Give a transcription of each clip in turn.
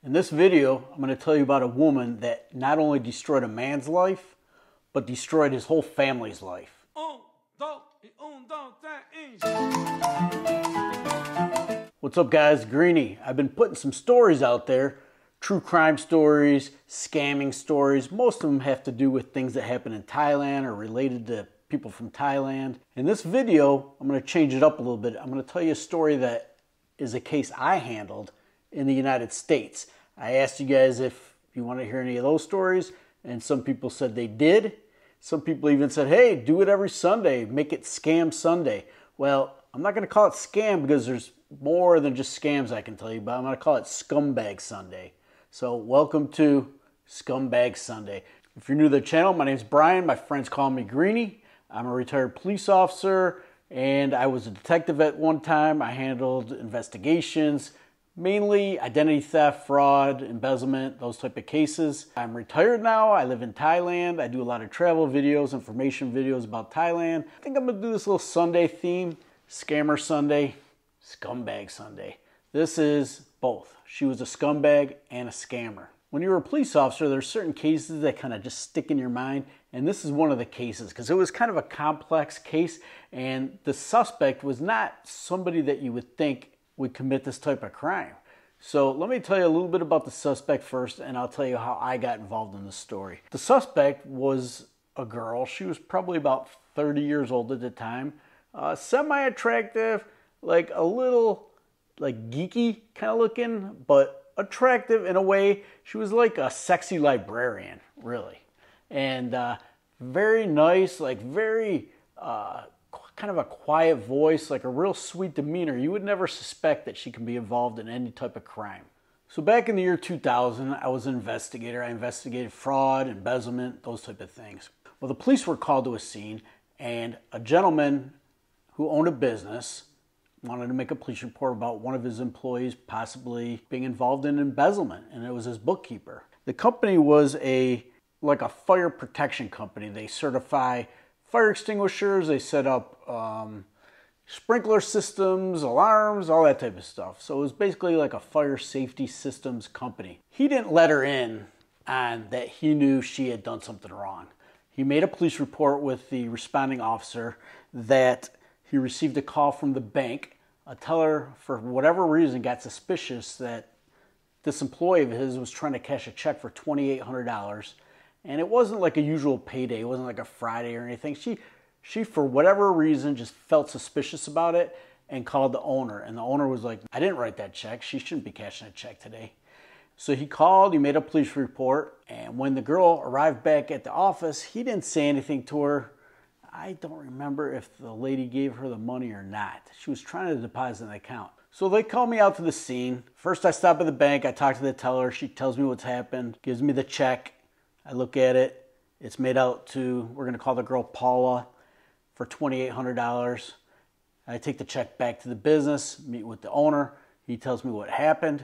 In this video, I'm going to tell you about a woman that not only destroyed a man's life, but destroyed his whole family's life. What's up, guys? Greeny. I've been putting some stories out there, true crime stories, scamming stories. Most of them have to do with things that happen in Thailand or related to people from Thailand. In this video, I'm going to change it up a little bit. I'm going to tell you a story that is a case I handled in the United States. I asked you guys if you want to hear any of those stories, and some people said they did. Some people even said, hey, do it every Sunday, make it Scam Sunday. Well, I'm not going to call it scam because there's more than just scams I can tell you about. I'm going to call it Scumbag Sunday. So welcome to Scumbag Sunday. If you're new to the channel, my name's Brian. My friends call me Greeny. I'm a retired police officer, and I was a detective at one time. I handled investigations, mainly identity theft, fraud, embezzlement, those type of cases. I'm retired now. I live in Thailand. I do a lot of travel videos, information videos about Thailand. I think I'm gonna do this little Sunday theme, Scammer Sunday, Scumbag Sunday. This is both. She was a scumbag and a scammer. When you're a police officer, there's certain cases that kind of just stick in your mind, and this is one of the cases because it was kind of a complex case, and the suspect was not somebody that you would think would commit this type of crime. So let me tell you a little bit about the suspect first, and I'll tell you how I got involved in this story. The suspect was a girl. She was probably about 30 years old at the time. Semi-attractive, like a little like geeky kind of looking, but attractive in a way. She was like a sexy librarian, really. And very nice, like very kind of a quiet voice, like a real sweet demeanor. You would never suspect that she can be involved in any type of crime. So back in the year 2000, I was an investigator. I investigated fraud, embezzlement, those type of things. Well, the police were called to a scene, and a gentleman who owned a business wanted to make a police report about one of his employees possibly being involved in embezzlement, and it was his bookkeeper. The company was like a fire protection company. They certify fire extinguishers, they set up sprinkler systems, alarms, all that type of stuff. So it was basically like a fire safety systems company. He didn't let her in on that he knew she had done something wrong. He made a police report with the responding officer that he received a call from the bank. A teller, for whatever reason, got suspicious that this employee of his was trying to cash a check for $2,800. And it wasn't like a usual payday. It wasn't like a Friday or anything. She, for whatever reason, just felt suspicious about it and called the owner. And the owner was like, I didn't write that check. She shouldn't be cashing a check today. So he called, he made a police report. And when the girl arrived back at the office, he didn't say anything to her. I don't remember if the lady gave her the money or not. She was trying to deposit an account. So they called me out to the scene. First I stop at the bank. I talk to the teller. She tells me what's happened, gives me the check. I look at it. It's made out to, we're going to call the girl Paula, for $2,800. I take the check back to the business, meet with the owner. He tells me what happened.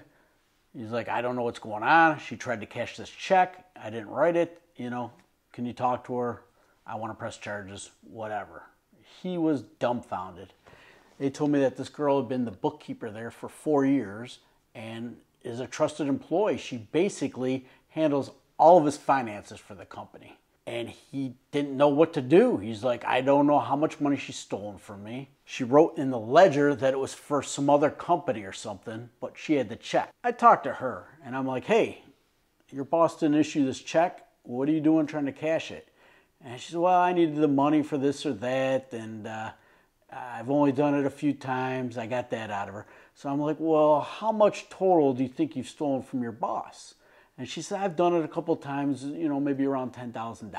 He's like, I don't know what's going on. She tried to cash this check. I didn't write it. You know, can you talk to her? I want to press charges, whatever. He was dumbfounded. They told me that this girl had been the bookkeeper there for 4 years and is a trusted employee. She basically handles all of his finances for the company. And he didn't know what to do. He's like, I don't know how much money she's stolen from me. She wrote in the ledger that it was for some other company or something, but she had the check. I talked to her and I'm like, hey, your boss didn't issue this check. What are you doing trying to cash it? And she said, well, I needed the money for this or that, and I've only done it a few times. I got that out of her. So I'm like, well, how much total do you think you've stolen from your boss? And she said, I've done it a couple times, you know, maybe around $10,000.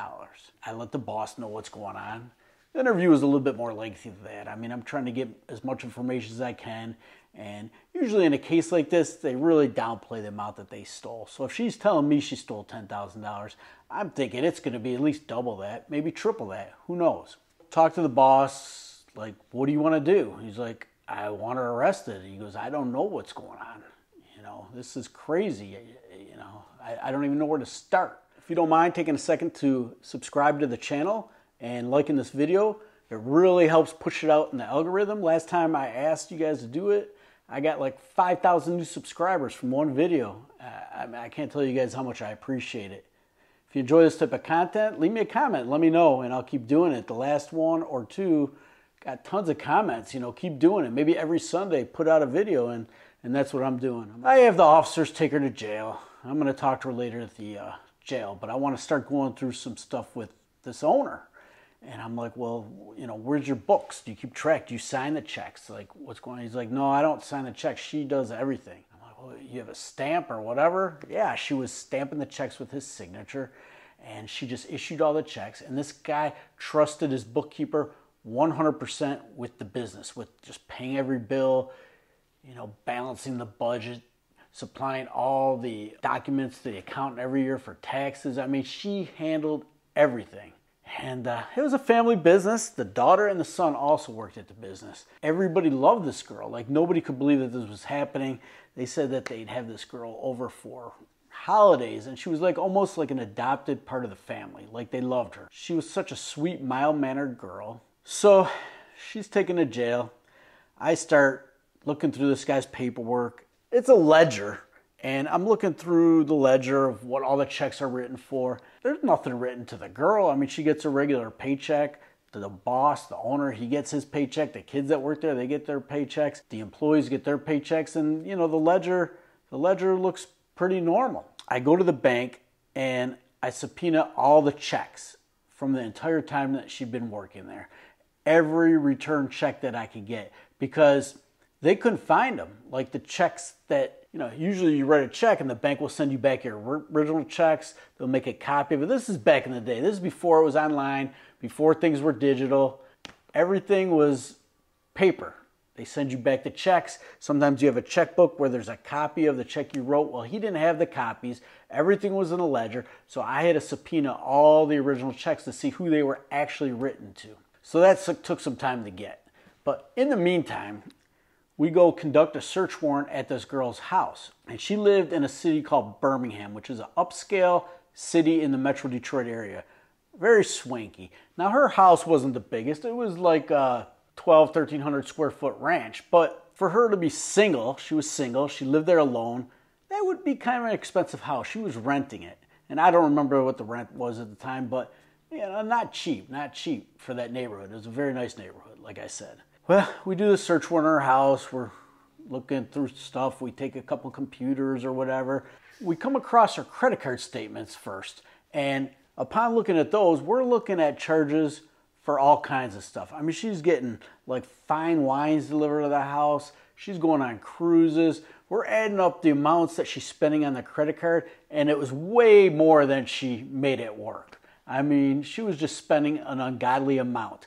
I let the boss know what's going on. The interview was a little bit more lengthy than that. I mean, I'm trying to get as much information as I can. And usually in a case like this, they really downplay the amount that they stole. So if she's telling me she stole $10,000, I'm thinking it's going to be at least double that, maybe triple that. Who knows? Talk to the boss, like, what do you want to do? He's like, I want her arrested. He goes, I don't know what's going on. You know, this is crazy. You know, I don't even know where to start. If you don't mind taking a second to subscribe to the channel and liking this video, it really helps push it out in the algorithm. Last time I asked you guys to do it, I got like 5,000 new subscribers from one video. I can't tell you guys how much I appreciate it. If you enjoy this type of content, leave me a comment. Let me know, and I'll keep doing it. The last one or two got tons of comments. You know, keep doing it. Maybe every Sunday put out a video, and that's what I'm doing. I have the officers take her to jail. I'm going to talk to her later at the jail, but I want to start going through some stuff with this owner. And I'm like, well, you know, where's your books? Do you keep track? Do you sign the checks? Like, what's going on? He's like, no, I don't sign the checks. She does everything. I'm like, well, you have a stamp or whatever? Yeah, she was stamping the checks with his signature, and she just issued all the checks. And this guy trusted his bookkeeper 100% with the business, with just paying every bill, you know, balancing the budget, supplying all the documents to the accountant every year for taxes. I mean, she handled everything. And it was a family business. The daughter and the son also worked at the business. Everybody loved this girl. Like, nobody could believe that this was happening. They said that they'd have this girl over for holidays, and she was like almost like an adopted part of the family. Like, they loved her. She was such a sweet, mild-mannered girl. So she's taken to jail. I start looking through this guy's paperwork. It's a ledger. And I'm looking through the ledger of what all the checks are written for. There's nothing written to the girl. I mean, she gets a regular paycheck. The boss, the owner, he gets his paycheck. The kids that work there, they get their paychecks. The employees get their paychecks. And, you know, the ledger looks pretty normal. I go to the bank and I subpoena all the checks from the entire time that she'd been working there. Every return check that I could get, because they couldn't find them. Like the checks that, you know, usually you write a check and the bank will send you back your original checks. They'll make a copy of it. This is back in the day. This is before it was online, before things were digital. Everything was paper. They send you back the checks. Sometimes you have a checkbook where there's a copy of the check you wrote. Well, he didn't have the copies. Everything was in a ledger. So I had to subpoena all the original checks to see who they were actually written to. So that took some time to get. But in the meantime, we go conduct a search warrant at this girl's house. And she lived in a city called Birmingham, which is an upscale city in the Metro Detroit area. Very swanky. Now, her house wasn't the biggest. It was like a 1,300 square foot ranch. But for her to be single, she was single, she lived there alone, that would be kind of an expensive house. She was renting it. And I don't remember what the rent was at the time, but you know, not cheap for that neighborhood. It was a very nice neighborhood, like I said. Well, we do the search warrant in our house. We're looking through stuff. We take a couple computers or whatever. We come across her credit card statements first. And upon looking at those, we're looking at charges for all kinds of stuff. I mean, she's getting like fine wines delivered to the house. She's going on cruises. We're adding up the amounts that she's spending on the credit card, and it was way more than she made at work. I mean, she was just spending an ungodly amount.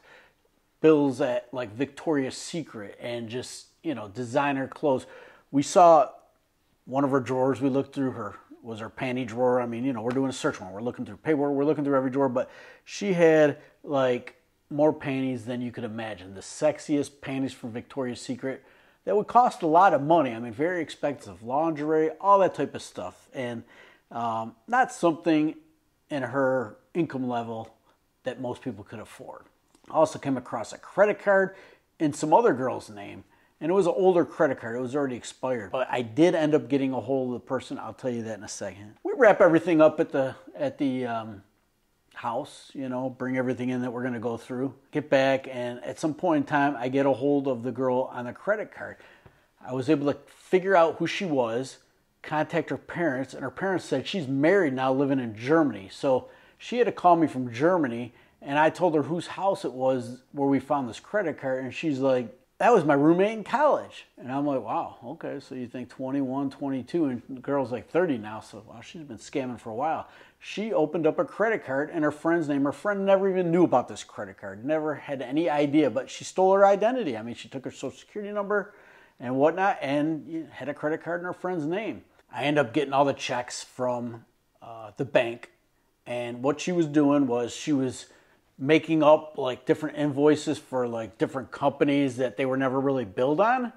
Bills at like Victoria's Secret and just, you know, designer clothes. We saw one of her drawers. We looked through her panty drawer. I mean, you know, we're doing a search warrant. We're looking through paperwork. We're looking through every drawer, but she had like more panties than you could imagine. The sexiest panties from Victoria's Secret that would cost a lot of money. I mean, very expensive lingerie, all that type of stuff. And not something in her income level that most people could afford. I also came across a credit card in some other girl's name, and it was an older credit card. It was already expired, but I did end up getting a hold of the person. I'll tell you that in a second. We wrap everything up at the house, you know, bring everything in that we're going to go through, get back, and at some point in time, I get a hold of the girl on the credit card. I was able to figure out who she was, contact her parents, and her parents said she's married now, living in Germany. So she had to call me from Germany, and I told her whose house it was where we found this credit card, and she's like, that was my roommate in college. And I'm like, wow, okay, so you think 21, 22, and the girl's like 30 now, so wow, she's been scamming for a while. She opened up a credit card in her friend's name. Her friend never even knew about this credit card, never had any idea, but she stole her identity. I mean, she took her social security number and whatnot and had a credit card in her friend's name. I ended up getting all the checks from the bank, and what she was doing was she was making up like different invoices for like different companies that they were never really billed on,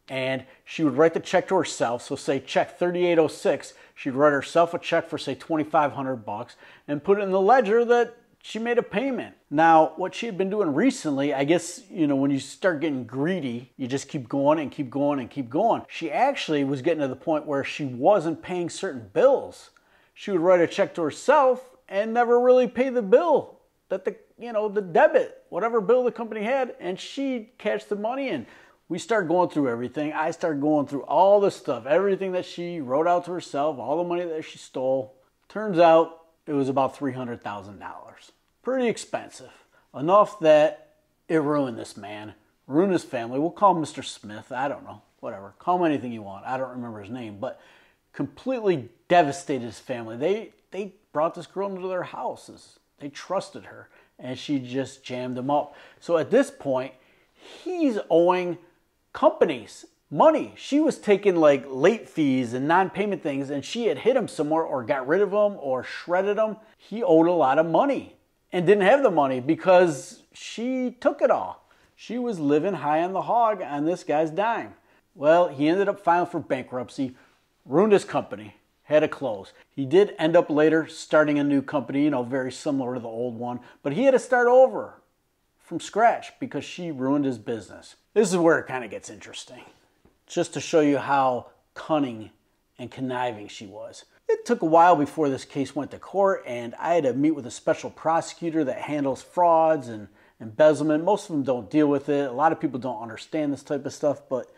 and she would write the check to herself. So say check 3806, she'd write herself a check for say $2,500 and put it in the ledger that she made a payment. Now, what she had been doing recently, I guess, when you start getting greedy, you just keep going and keep going and keep going. She actually was getting to the point where she wasn't paying certain bills. She would write a check to herself and never really pay the bill that the debit, whatever bill the company had, and she'd catch the money in. We started going through everything. I started going through all the stuff, everything that she wrote out to herself, all the money that she stole. Turns out it was about $300,000. Pretty expensive. Enough that it ruined this man, ruined his family. We'll call him Mr. Smith. I don't know. Whatever. Call him anything you want. I don't remember his name. But completely devastated his family. They brought this girl into their houses. They trusted her. And she just jammed them up. So at this point, he's owing companies money. She was taking like late fees and non-payment things, and she had hit him somewhere or got rid of him or shredded him. He owed a lot of money and didn't have the money because she took it all. She was living high on the hog on this guy's dime. Well, he ended up filing for bankruptcy, ruined his company, had to close. He did end up later starting a new company, very similar to the old one, but he had to start over from scratch because she ruined his business. This is where it kind of gets interesting. Just to show you how cunning and conniving she was. It took a while before this case went to court, and I had to meet with a special prosecutor that handles frauds and embezzlement. Most of them don't deal with it. A lot of people don't understand this type of stuff, but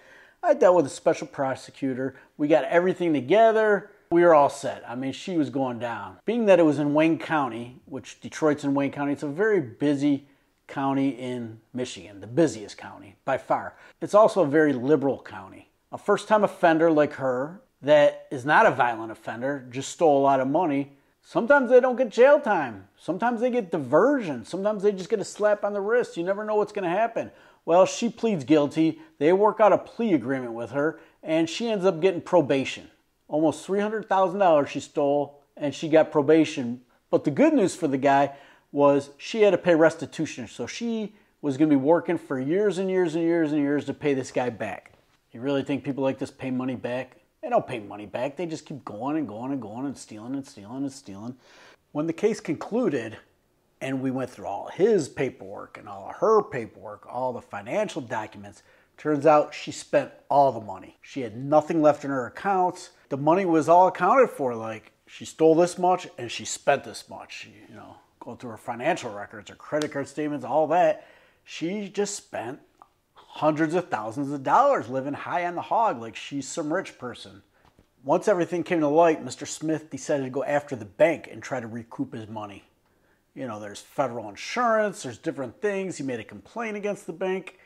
I dealt with a special prosecutor. We got everything together. We were all set. I mean, she was going down. Being that it was in Wayne County, which Detroit's in Wayne County, it's a very busy county in Michigan, the busiest county by far. It's also a very liberal county. A first-time offender like her that is not a violent offender, just stole a lot of money, sometimes they don't get jail time. Sometimes they get diversion. Sometimes they just get a slap on the wrist. You never know what's going to happen. Well, she pleads guilty. They work out a plea agreement with her, and she ends up getting probation. Almost $300,000 she stole, and she got probation. But the good news for the guy was she had to pay restitution. So she was going to be working for years and years and years and years to pay this guy back. You really think people like this pay money back? They don't pay money back. They just keep going and going and going and stealing and stealing and stealing. When the case concluded and we went through all his paperwork and all of her paperwork, all the financial documents, turns out she spent all the money. She had nothing left in her accounts. The money was all accounted for. Like, she stole this much and she spent this much. Go through her financial records, her credit card statements, all that. She just spent hundreds of thousands of dollars living high on the hog like she's some rich person. Once everything came to light, Mr. Smith decided to go after the bank and try to recoup his money. There's federal insurance, there's different things. He made a complaint against the bank.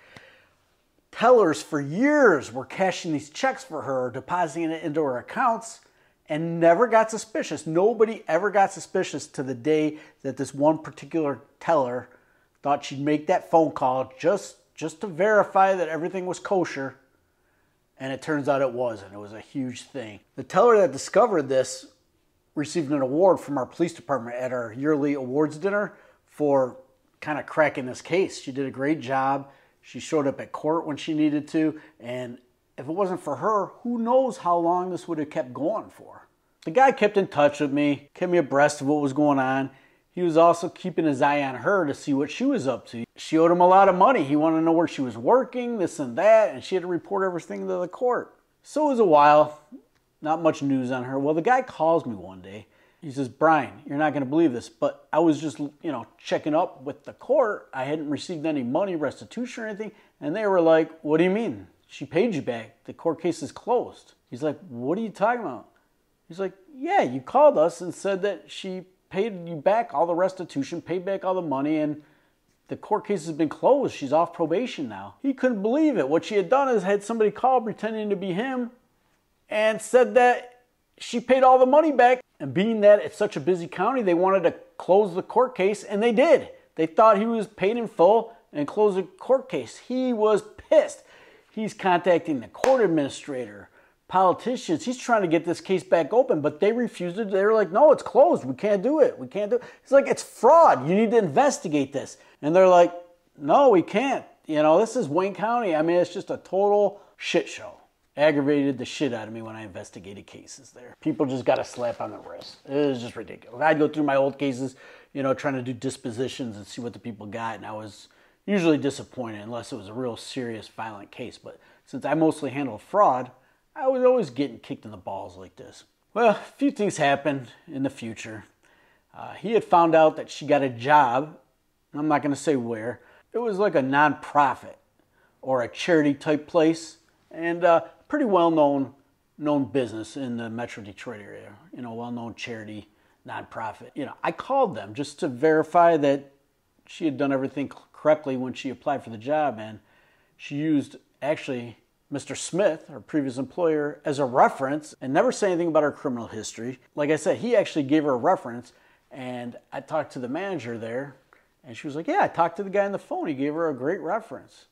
Tellers for years were cashing these checks for her, depositing it into her accounts, and never got suspicious. Nobody ever got suspicious to the day that this one particular teller thought she'd make that phone call just to verify that everything was kosher. And it turns out it wasn't. It was a huge thing. The teller that discovered this received an award from our police department at our yearly awards dinner for kind of cracking this case. She did a great job. She showed up at court when she needed to, and if it wasn't for her, who knows how long this would have kept going for. The guy kept in touch with me, kept me abreast of what was going on. He was also keeping his eye on her to see what she was up to. She owed him a lot of money. He wanted to know where she was working, this and that, and she had to report everything to the court. So it was a while, not much news on her. Well, the guy calls me one day. He says, "Brian, you're not going to believe this, but I was just, checking up with the court. I hadn't received any money, restitution or anything." And they were like, "What do you mean? She paid you back. The court case is closed." He's like, "What are you talking about?" He's like, "Yeah, you called us and said that she paid you back all the restitution, paid back all the money, and the court case has been closed. She's off probation now." He couldn't believe it. What she had done is had somebody call pretending to be him and said that she paid all the money back. And being that it's such a busy county, they wanted to close the court case, and they did. They thought he was paid in full and closed the court case. He was pissed. He's contacting the court administrator, politicians. He's trying to get this case back open, but they refused it. They were like, "No, it's closed. We can't do it. We can't do it." He's like, "It's fraud. You need to investigate this." And they're like, "No, we can't. This is Wayne County. I mean, it's just a total shit show." aggravated the shit out of me when I investigated cases there. People just got a slap on the wrist. It was just ridiculous. I'd go through my old cases, you know, trying to do dispositions and see what the people got, and I was usually disappointed unless it was a real serious, violent case. But since I mostly handled fraud, I was always getting kicked in the balls like this. Well, a few things happened in the future. He had found out that she got a job. I'm not going to say where. It was like a non-profit or a charity type place, and pretty well-known business in the Metro Detroit area. You know, well-known charity, non-profit. You know, I called them just to verify that she had done everything correctly when she applied for the job, and she used actually Mr. Smith, her previous employer, as a reference and never said anything about her criminal history. Like I said, he actually gave her a reference, and I talked to the manager there, and she was like, yeah, I talked to the guy on the phone. He gave her a great reference.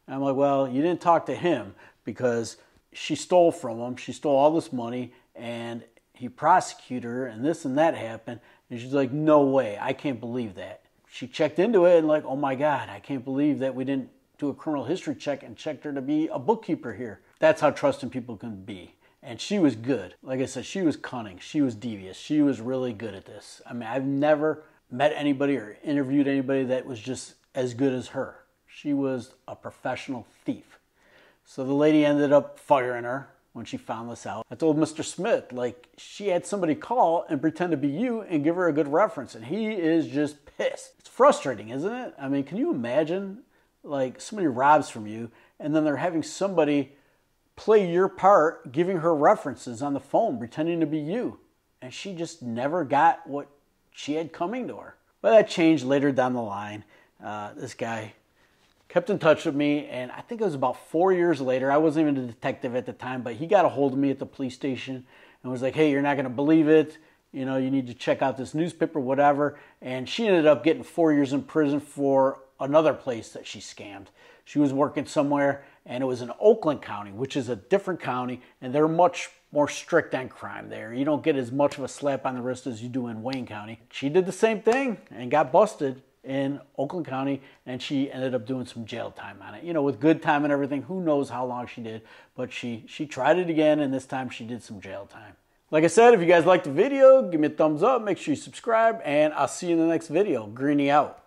And I'm like, well, you didn't talk to him because she stole from him. She stole all this money, and he prosecuted her, and this and that happened. And she's like, no way. I can't believe that. She checked into it and like, oh my God, I can't believe that we didn't do a criminal history check and checked her to be a bookkeeper here. That's how trusting people can be. And she was good. Like I said, she was cunning. She was devious. She was really good at this. I mean, I've never met anybody or interviewed anybody that was just as good as her. She was a professional thief. So the lady ended up firing her when she found this out. I told Mr. Smith, like, she had somebody call and pretend to be you and give her a good reference. And he is just pissed. It's frustrating, isn't it? I mean, can you imagine? Like, somebody robs from you, and then they're having somebody play your part, giving her references on the phone, pretending to be you. And she just never got what she had coming to her. But that changed later down the line. This guy kept in touch with me, and I think it was about 4 years later. I wasn't even a detective at the time, but he got a hold of me at the police station and was like, hey, you're not going to believe it. You know, you need to check out this newspaper, whatever. And she ended up getting 4 years in prison for another place that she scammed. She was working somewhere, and it was in Oakland County, which is a different county, and they're much more strict on crime there. You don't get as much of a slap on the wrist as you do in Wayne County. She did the same thing and got busted in Oakland County, and she ended up doing some jail time on it. You know, with good time and everything, who knows how long she did, but she tried it again, and this time she did some jail time. Like I said, if you guys liked the video, give me a thumbs up, make sure you subscribe, and I'll see you in the next video. Greeny out.